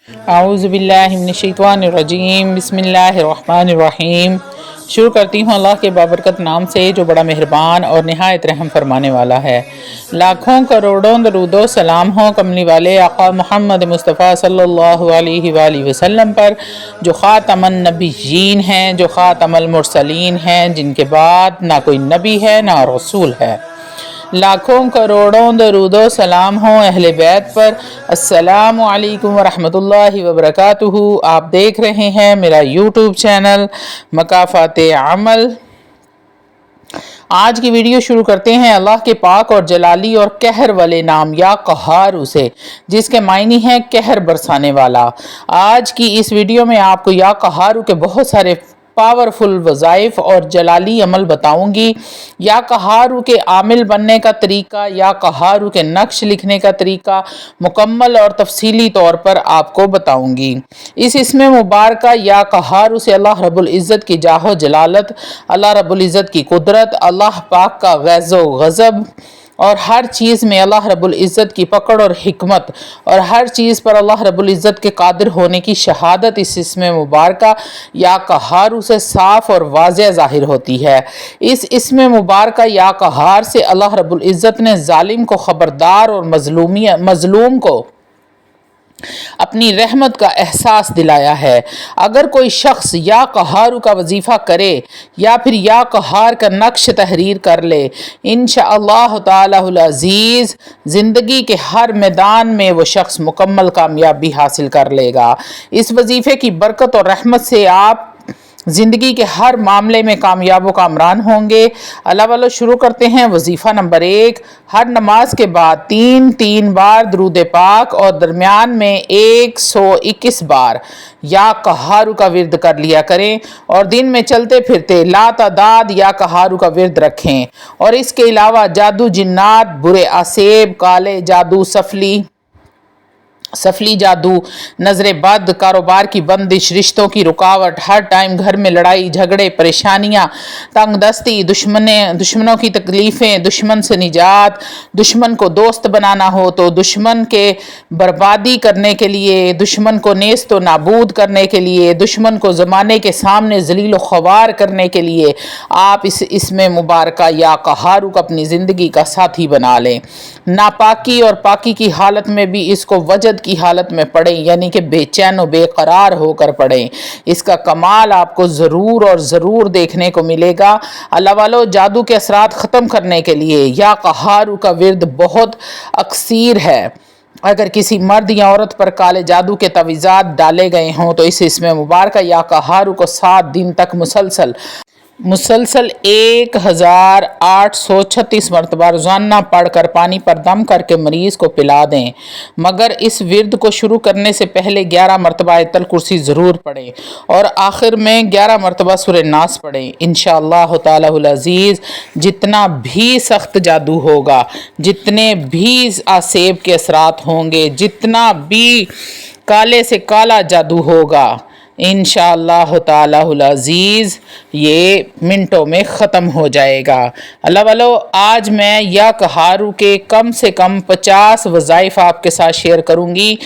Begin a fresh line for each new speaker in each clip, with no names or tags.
आऊज़ुबिल्लाहि मिनश्शैतानिर्रजीम बिस्मिल्लाहिर्रहमानिर्रहीम। शुरू करती हूँ अल्लाह के बाबरकत नाम से जो बड़ा मेहरबान और निहायत रहम फरमाने वाला है। लाखों करोड़ों दरूदो सलाम हो कमली वाले आका मोहम्मद मुस्तफ़ा सल्लल्लाहु अलैहि वसल्लम पर, जो ख़ातमन नबिय्यीन हैं, जो ख़ातमुल मुरसलीन हैं, जिनके बाद ना कोई नबी है ना रसूल है। लाखों करोड़ों दरूदो सलाम हो अहले बैत पर। अस्सलामु अलैकुम वरहमतुल्लाहि वबरकातुहू। आप देख रहे हैं मेरा यूट्यूब चैनल मकाफ़ाते अमल। आज की वीडियो शुरू करते हैं अल्लाह के पाक और जलाली और कहर वाले नाम या कहार से, जिसके मायने हैं कहर बरसाने वाला। आज की इस वीडियो में आपको या कहार के बहुत सारे पावरफुल वज़ाइफ और जलाली अमल बताऊंगी। या कहारू के आमिल बनने का तरीका, या कहारू के नक्श लिखने का तरीका मुकम्मल और तफसीली तौर पर आपको बताऊंगी। इस इसमें मुबारका या कहारू से अल्लाह रब्बुल इज़्ज़त की जाहो जलालत, अल्लाह रब्बुल इज़्ज़त की कुदरत, अल्लाह पाक का गैज़ो गज़ब और हर चीज़ में अल्लाह रब्बुल इज़्ज़त की पकड़ और हिकमत, और हर चीज़ पर अल्लाह रब्बुल इज़्ज़त के कादिर होने की शहादत इस इसमें मुबारका या कहार से साफ़ और वाज़ेह ज़ाहिर होती है। इस इसमें मुबारका या कहार से अल्लाह रब्बुल इज़्ज़त ने जालिम को ख़बरदार और मज़लूम को अपनी रहमत का एहसास दिलाया है। अगर कोई शख्स या कहार का वजीफ़ा करे या फिर या कहार का नक्श तहरीर कर ले, इंशाअल्लाह ताला अज़ीज़ ज़िंदगी के हर मैदान में वो शख्स मुकम्मल कामयाबी हासिल कर लेगा। इस वजीफ़े की बरकत और रहमत से आप ज़िंदगी के हर मामले में कामयाब व कामरान होंगे। अल्लाह वालों, शुरू करते हैं। वजीफ़ा नंबर 1, हर नमाज के बाद 3 बार दरूद पाक और दरमियान में 121 बार या कहारू का विर्द कर लिया करें, और दिन में चलते फिरते लातादाद या कहारू का विर्द रखें। और इसके अलावा जादू जिन्नात, बुरे आसेब, काले जादू, सफली जादू, नजर बद, कारोबार की बंदिश, रिश्तों की रुकावट, हर टाइम घर में लड़ाई झगड़े, परेशानियां, तंग दस्ती, दुश्मनों की तकलीफ़ें, दुश्मन से निजात, दुश्मन को दोस्त बनाना हो तो दुश्मन के बर्बादी करने के लिए, दुश्मन को नेस्त व नाबूद करने के लिए, दुश्मन को ज़माने के सामने जलील व ख्वार करने के लिए आप इसमें मुबारका या कहारू को अपनी ज़िंदगी का साथी बना लें। नापाकी और पाकी की हालत में भी इसको वजद की हालत में पढ़ें, यानी कि बेचैन व बेकरार होकर पढ़ें। इसका कमाल आपको ज़रूर और ज़रूर देखने को मिलेगा। अल्लाह वालों, जादू के असरात ख़त्म करने के लिए या कहारू का विर्द बहुत अक्सीर है। अगर किसी मर्द या औरत पर काले जादू के तवीज़ात डाले गए हों तो इसमें मुबारका या कहारू को 7 दिन तक मुसलसल 1836 मरतबा रोज़ाना पढ़कर पानी पर दम करके मरीज़ को पिला दें। मगर इस विर्द को शुरू करने से पहले 11 मरतबा आयतल कुर्सी ज़रूर पढ़ें और आखिर में 11 मरतबा सूरह नास पढ़ें। इंशाअल्लाह ताला अज़ीज़ जितना भी सख्त जादू होगा, जितने भी आसेब के असरात होंगे, जितना भी काले से काला जादू होगा, इंशाअल्लाह ताला अज़ीज़ ये मिनटों में ख़त्म हो जाएगा। अल्लाह वालों, आज मैं या कहारू के कम से कम 50 वज़ाइफ आपके साथ शेयर करूँगी।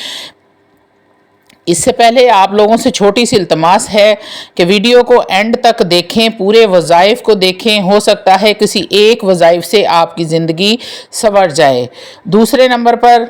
इससे पहले आप लोगों से छोटी सी इल्तमास है कि वीडियो को एंड तक देखें, पूरे वज़ाइफ को देखें। हो सकता है किसी एक वज़ाइफ से आपकी ज़िंदगी संवर जाए। दूसरे नंबर पर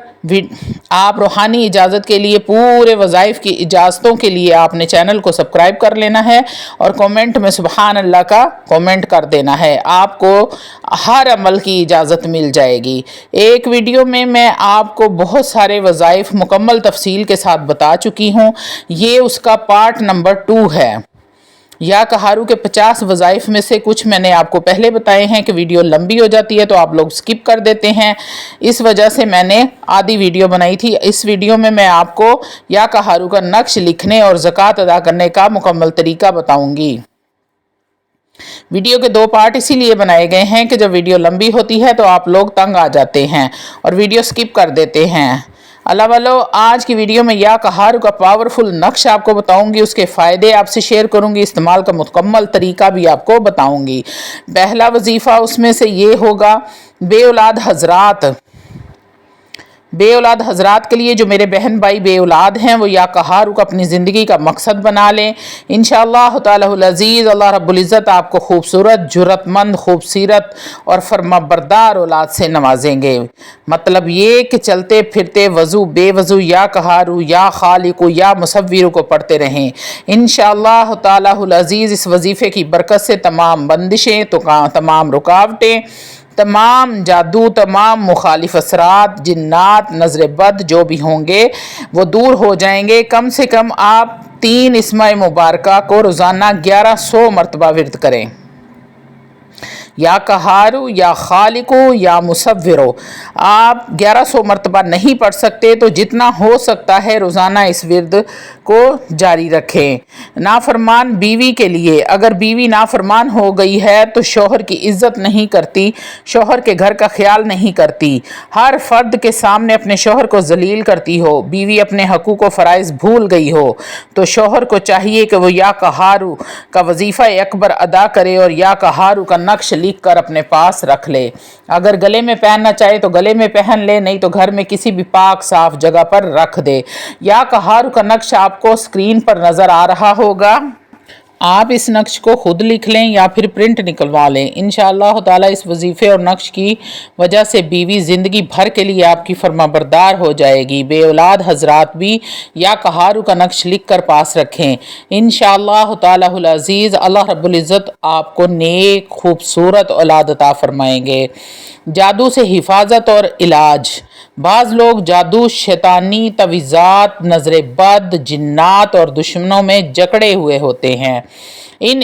आप रूहानी इजाज़त के लिए, पूरे वज़ाइफ की इजाज़तों के लिए आपने चैनल को सब्सक्राइब कर लेना है और कमेंट में सुबहान अल्लाह का कमेंट कर देना है। आपको हर अमल की इजाज़त मिल जाएगी। एक वीडियो में मैं आपको बहुत सारे वज़ाइफ मुकम्मल तफसील के साथ बता चुकी हूँ। ये उसका पार्ट नंबर 2 है। या कहारू के 50 वज़ाइफ में से कुछ मैंने आपको पहले बताए हैं कि वीडियो लंबी हो जाती है तो आप लोग स्किप कर देते हैं। इस वजह से मैंने आधी वीडियो बनाई थी। इस वीडियो में मैं आपको या कहारू का नक्श लिखने और ज़कात अदा करने का मुकम्मल तरीका बताऊंगी। वीडियो के 2 पार्ट इसीलिए बनाए गए हैं कि जब वीडियो लंबी होती है तो आप लोग तंग आ जाते हैं और वीडियो स्किप कर देते हैं। अल्लाह वालों, आज की वीडियो में या कहारू का पावरफुल नक्श आपको बताऊंगी, उसके फ़ायदे आपसे शेयर करूंगी, इस्तेमाल का मुकम्मल तरीका भी आपको बताऊंगी। पहला वजीफ़ा उसमें से ये होगा, बे औलाद हजरात بے اولاد حضرات کے لیے جو میرے بہن بھائی بے اولاد ہیں وہ یا کہارو کو اپنی زندگی کا مقصد بنا لیں، انشاءاللہ تعالی العزیز اللہ رب العزت آپ کو خوبصورت، جرت مند، خوبصورت اور فرما بردار اولاد سے نوازیں گے۔ مطلب یہ کہ چلتے پھرتے وضو بے وضو یا کہارو یا خالقو یا مصورو کو پڑھتے رہیں، انشاءاللہ تعالی العزیز اس وظیفے کی برکت سے تمام بندشیں، تمام رکاوٹیں، تمام جادو، تمام مخالف اثرات، جنات، نظر بد جو بھی ہوں گے وہ دور ہو جائیں گے۔ کم سے کم آپ 3 اسماء مبارکہ کو روزانہ 1100 مرتبہ ورد کریں، یا کہارو یا خالقو یا مصورو۔ آپ 1100 مرتبہ نہیں پڑھ سکتے تو جتنا ہو سکتا ہے روزانہ اس ورد کو جاری رکھیں۔ نافرمان بیوی کے لیے، اگر بیوی نافرمان ہو گئی ہے تو شوہر کی عزت نہیں کرتی، شوہر کے گھر کا خیال نہیں کرتی، ہر فرد کے سامنے اپنے شوہر کو ذلیل کرتی ہو، بیوی اپنے حقوق و فرائض بھول گئی ہو تو شوہر کو چاہیے کہ وہ یا کہارو کا وظیفہ اکبر ادا کرے اور یا کہارو کا نقش لکھ کر اپنے پاس رکھ لے۔ اگر گلے میں پہننا چاہے تو گلے میں پہن لے، نہیں تو گھر میں کسی بھی پاک صاف جگہ پر رکھ دے۔ یا کہارو کا نقش آپ کو سکرین پر نظر آ رہا ہوگا، آپ اس نقش کو خود لکھ لیں یا پھر پرنٹ نکلوا لیں۔ انشاءاللہ تعالی اس وظیفے اور نقش کی وجہ سے بیوی زندگی بھر کے لیے آپ کی فرما بردار ہو جائے گی۔ بے اولاد حضرات بھی یا کہارو کا نقش لکھ کر پاس رکھیں، انشاءاللہ تعالی العزیز اللہ رب العزت آپ کو نیک خوبصورت اولاد عطا فرمائیں گے۔ جادو سے حفاظت اور علاج، بعض لوگ جادو، شیطانی تویزات، نظر بد، جنات اور دشمنوں میں جکڑے ہوئے ہوتے ہیں۔ ان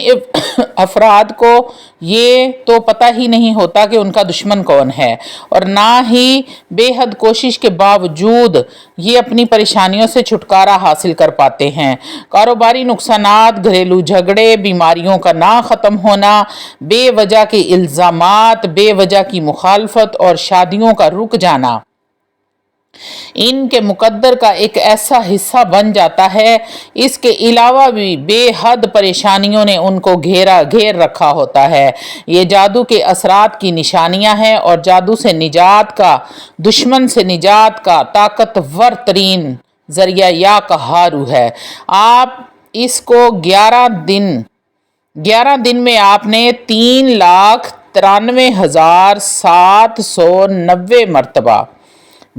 افراد کو یہ تو پتہ ہی نہیں ہوتا کہ ان کا دشمن کون ہے، اور نہ ہی بے حد کوشش کے باوجود یہ اپنی پریشانیوں سے چھٹکارا حاصل کر پاتے ہیں۔ کاروباری نقصانات، گھریلو جھگڑے، بیماریوں کا نہ ختم ہونا، بے وجہ کے الزامات، بے وجہ کی مخالفت اور شادیوں کا رک جانا ان کے مقدر کا ایک ایسا حصہ بن جاتا ہے۔ اس کے علاوہ بھی بے حد پریشانیوں نے ان کو گھیر رکھا ہوتا ہے۔ یہ جادو کے اثرات کی نشانیاں ہیں اور جادو سے نجات کا، دشمن سے نجات کا طاقتور ترین ذریعہ یا کہارو ہے۔ آپ اس کو 11 دن میں آپ نے 3,93,790 مرتبہ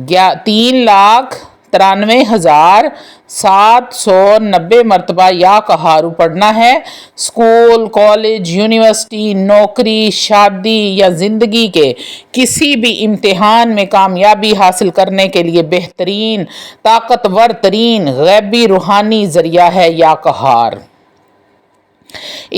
3,93,790 مرتبہ یا کہارو پڑھنا ہے۔ اسکول، کالج، یونیورسٹی، نوکری، شادی یا زندگی کے کسی بھی امتحان میں کامیابی حاصل کرنے کے لیے بہترین، طاقتور ترین غیبی روحانی ذریعہ ہے یا کہار۔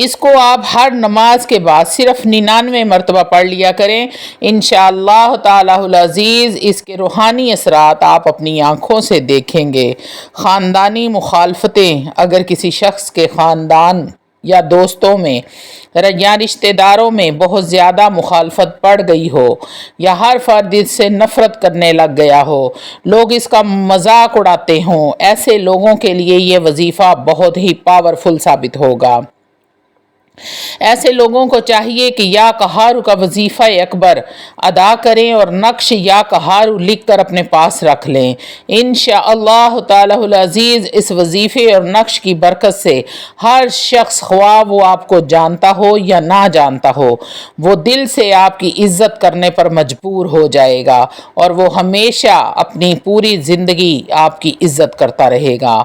اس کو آپ ہر نماز کے بعد صرف 99 مرتبہ پڑھ لیا کریں، انشاءاللہ تعالی العزیز اس کے روحانی اثرات آپ اپنی آنکھوں سے دیکھیں گے۔ خاندانی مخالفتیں، اگر کسی شخص کے خاندان یا دوستوں میں یا رشتہ داروں میں بہت زیادہ مخالفت پڑ گئی ہو یا ہر فرد اس سے نفرت کرنے لگ گیا ہو، لوگ اس کا مذاق اڑاتے ہوں، ایسے لوگوں کے لیے یہ وظیفہ بہت ہی پاورفل ثابت ہوگا۔ ایسے لوگوں کو چاہیے کہ یا کہارو کا وظیفہ اکبر ادا کریں اور نقش یا کہارو لکھ کر اپنے پاس رکھ لیں۔ انشاءاللہ تعالی العزیز اس وظیفے اور نقش کی برکت سے ہر شخص، خواہ وہ آپ کو جانتا ہو یا نہ جانتا ہو، وہ دل سے آپ کی عزت کرنے پر مجبور ہو جائے گا اور وہ ہمیشہ اپنی پوری زندگی آپ کی عزت کرتا رہے گا۔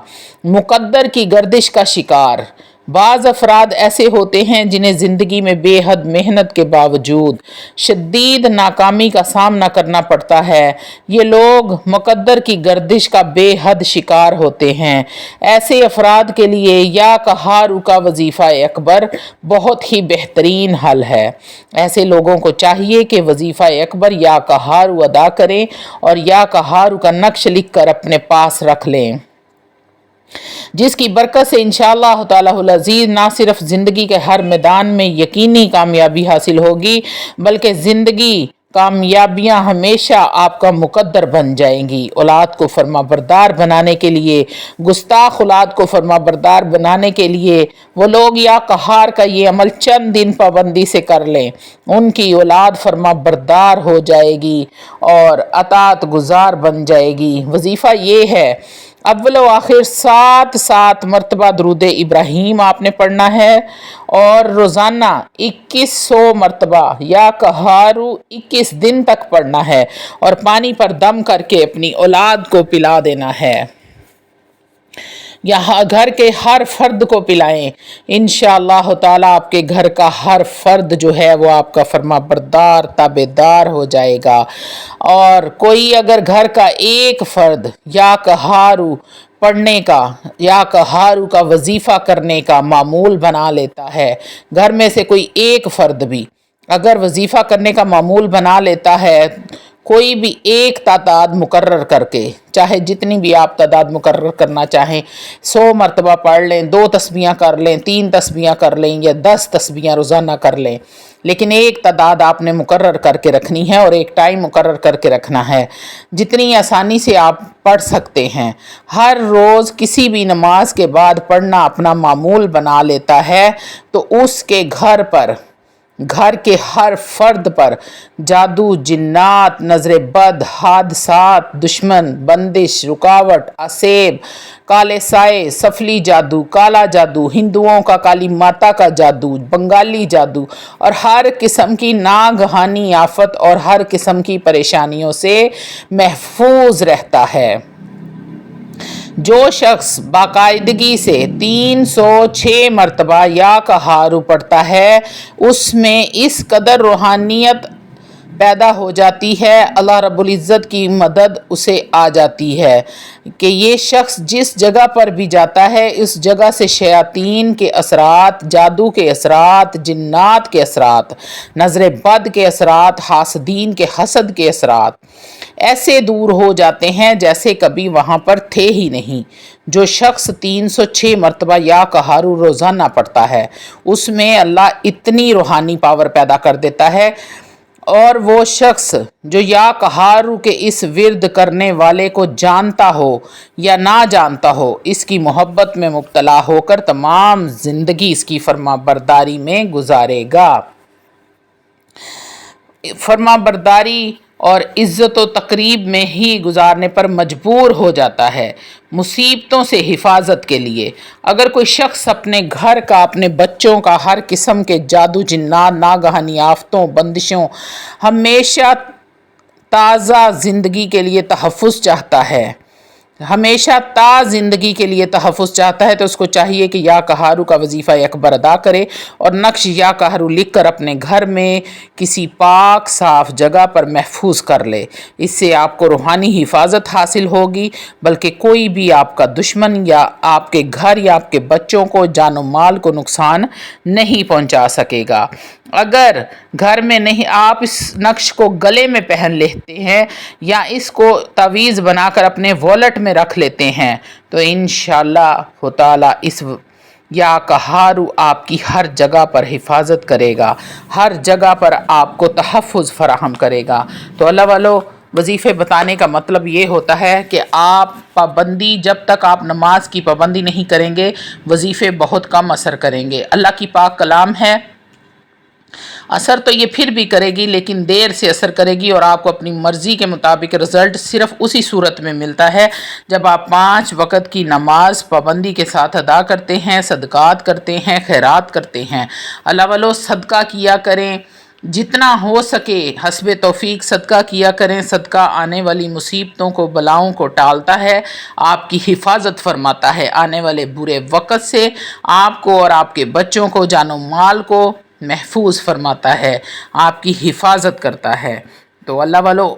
مقدر کی گردش کا شکار، بعض افراد ایسے ہوتے ہیں جنہیں زندگی میں بے حد محنت کے باوجود شدید ناکامی کا سامنا کرنا پڑتا ہے۔ یہ لوگ مقدر کی گردش کا بے حد شکار ہوتے ہیں۔ ایسے افراد کے لیے یا کہارو کا وظیفہ اکبر بہت ہی بہترین حل ہے۔ ایسے لوگوں کو چاہیے کہ وظیفہ اکبر یا کہارو ادا کریں اور یا کہارو کا نقش لکھ کر اپنے پاس رکھ لیں، جس کی برکت سے انشاءاللہ تعالی العزیز نہ صرف زندگی کے ہر میدان میں یقینی کامیابی حاصل ہوگی بلکہ زندگی कामयाबियां हमेशा आपका मुकद्दर बन जाएंगी। औलाद को फर्मा बरदार बनाने के लिए, गुस्ताख औलाद को फर्मा बरदार बनाने के लिए वो लोग या कहार का ये अमल चंद दिन पाबंदी से कर लें, उनकी औलाद फर्मा बरदार हो जाएगी और अतात गुजार बन जाएगी। वजीफ़ा ये है, अव्वल व आखिर 7 मरतबा दरूद इब्राहीम आपने पढ़ना है और रोज़ाना 2100 मरतबा या कहारू 21 दिन तक पढ़ना है और पानी पर दम करके अपनी औलाद को पिला देना है। यहाँ घर के हर फर्द को पिलाएं, इंशाअल्लाह ताला आपके घर का हर फर्द जो है वो आपका फर्मा बरदार ताबेदार हो जाएगा। और कोई अगर घर का एक फर्द या कहारू पढ़ने का या कहारू का वजीफ़ा करने का मामूल बना लेता है, घर में से कोई एक फर्द भी अगर वजीफ़ा करने का मामूल बना लेता है, कोई भी एक तादाद मुकर्रर करके, चाहे जितनी भी आप तादाद मुकर्रर करना चाहें, 100 मरतबा पढ़ लें, 2 तस्बीहां कर लें, 3 तस्बीहां कर लें या 10 तस्बीहां रोज़ाना कर लें, लेकिन एक तादाद आपने मुकर्रर करके रखनी है और एक टाइम मुकर्रर करके रखना है। जितनी आसानी से आप पढ़ सकते हैं, हर रोज़ किसी भी नमाज के बाद पढ़ना अपना मामूल बना लेता है तो उसके घर के हर फर्द पर जादू, जिन्नात, नजर बद, हादसात, दुश्मन, बंदिश, रुकावट, असेब, काले साए, सफली जादू, काला जादू, हिंदुओं का काली माता का जादू, बंगाली जादू और हर किस्म की नागहानी आफत और हर किस्म की परेशानियों से महफूज रहता है। जो शख्स बाकायदगी से 306 मरतबा या कहारू पढ़ता है, उसमें इस कदर रूहानियत पैदा हो जाती है, अल्लाह रब्बुल इज़्ज़त की मदद उसे आ जाती है कि ये शख्स जिस जगह पर भी जाता है, इस जगह से शयातीन के असरात, जादू के असरात, जिन्नात के असरात, नज़र बद के असरात, हासदीन के हसद के असरात ऐसे दूर हो जाते हैं जैसे कभी वहाँ पर थे ही नहीं। जो शख्स 306 मरतबा या कहारू रोज़ाना पढ़ता है, उसमें अल्लाह इतनी रूहानी पावर पैदा कर देता है। और वो शख्स जो या कहारू के इस विर्द करने वाले को जानता हो या ना जानता हो, इसकी मोहब्बत में मुब्तला होकर तमाम ज़िंदगी इसकी फर्मा बरदारी में गुजारेगा। फर्मा बरदारी और इज़्ज़त व तकरीब में ही गुजारने पर मजबूर हो जाता है। मुसीबतों से हिफाजत के लिए अगर कोई शख्स अपने घर का, अपने बच्चों का हर किस्म के जादू, जिन्नात, नागहानी आफतों, बंदिशों, हमेशा ताज़ा ज़िंदगी के लिए तहफ़्फ़ुज़ चाहता है, हमेशा ज़िंदगी के लिए तहफ़्फ़ुज़ चाहता है, तो उसको चाहिए कि या कहारू का वजीफ़ा अकबर अदा करे और नक्श या कहारू लिख कर अपने घर में किसी पाक साफ़ जगह पर महफूज कर ले। इससे आपको रूहानी हिफाजत हासिल होगी, बल्कि कोई भी आपका दुश्मन या आपके घर या आपके बच्चों को, जानो माल को नुकसान नहीं पहुंचा सकेगा। अगर घर में नहीं, आप इस नक्श को गले में पहन लेते हैं या इसको तावीज़ बनाकर अपने वॉलेट में रख लेते हैं, तो इंशाअल्लाह ताला इस या कहारू आपकी हर जगह पर हिफाजत करेगा, हर जगह पर आपको तहफ़्फ़ुज़ फराहम करेगा। तो अल्लाह वालों, वजीफ़े बताने का मतलब ये होता है कि आप पाबंदी, जब तक आप नमाज की पाबंदी नहीं करेंगे, वजीफ़े बहुत कम असर करेंगे। अल्लाह की पाक कलाम है, असर तो ये फिर भी करेगी लेकिन देर से असर करेगी और आपको अपनी मर्ज़ी के मुताबिक रिज़ल्ट सिर्फ उसी सूरत में मिलता है जब आप 5 वक़्त की नमाज पाबंदी के साथ अदा करते हैं, सदक़ात करते हैं, खैरात करते हैं। अल्लाह वालों, सदका किया करें, जितना हो सके हस्बे तौफीक सदका किया करें। सदका आने वाली मुसीबतों को, बलाओं को टालता है, आपकी हिफाजत फरमाता है आने वाले बुरे वक़्त से, आपको और आपके बच्चों को, जानो माल को महफूज फरमाता है, आपकी हिफाजत करता है। तो अल्लाह वालों,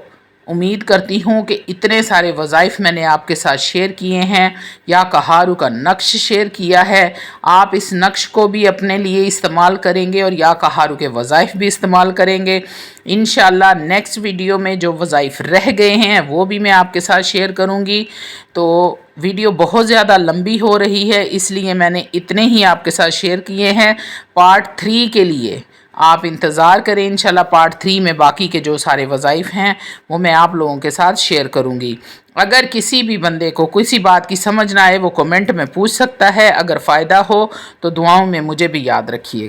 उम्मीद करती हूँ कि इतने सारे वज़ाइफ़ मैंने आपके साथ शेयर किए हैं, या कहारू का नक्श शेयर किया है, आप इस नक्श को भी अपने लिए इस्तेमाल करेंगे और या कहारू के वज़ाइफ़ भी इस्तेमाल करेंगे। इंशाअल्लाह नेक्स्ट वीडियो में जो वज़ाइफ़ रह गए हैं वो भी मैं आपके साथ शेयर करूँगी। तो वीडियो बहुत ज़्यादा लंबी हो रही है, इसलिए मैंने इतने ही आपके साथ शेयर किए हैं। पार्ट 3 के लिए آپ انتظار کریں، انشاءاللہ پارٹ 3 میں باقی کے جو سارے وظائف ہیں وہ میں آپ لوگوں کے ساتھ شیئر کروں گی۔ اگر کسی بھی بندے کو کسی بات کی سمجھ نہ آئے وہ کمنٹ میں پوچھ سکتا ہے، اگر فائدہ ہو تو دعاؤں میں مجھے بھی یاد رکھیے۔